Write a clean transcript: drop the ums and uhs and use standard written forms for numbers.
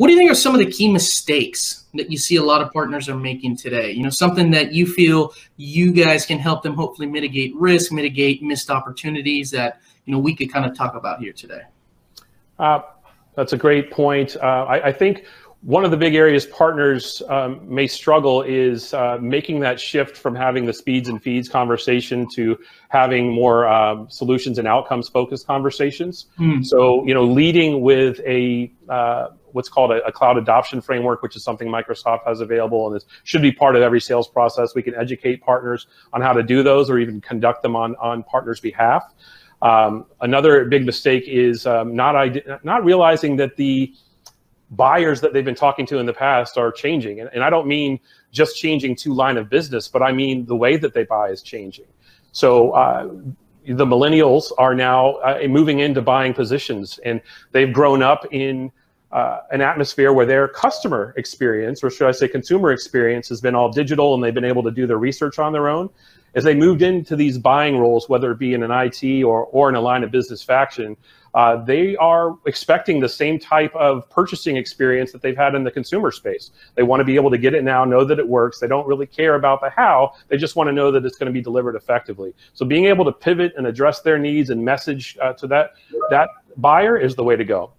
What do you think are some of the key mistakes that you see a lot of partners are making today? You know, something that you feel you guys can help them hopefully mitigate risk, mitigate missed opportunities that, you know, we could kind of talk about here today. That's a great point. I think one of the big areas partners may struggle is making that shift from having the speeds and feeds conversation to having more solutions and outcomes focused conversations. So, you know, leading with a what's called a cloud adoption framework, which is something Microsoft has available, and this should be part of every sales process. We can educate partners on how to do those or even conduct them on partners' behalf. Another big mistake is not realizing that the buyers that they've been talking to in the past are changing. And I don't mean just changing to line of business, but I mean the way that they buy is changing. So the millennials are now moving into buying positions, and they've grown up in an atmosphere where their customer experience, or should I say consumer experience, has been all digital, and they've been able to do their research on their own. As they moved into these buying roles, whether it be in an IT or in a line of business faction, they are expecting the same type of purchasing experience that they've had in the consumer space. They want to be able to get it now, know that it works. They don't really care about the how. They just want to know that it's going to be delivered effectively. So being able to pivot and address their needs and message to that buyer is the way to go.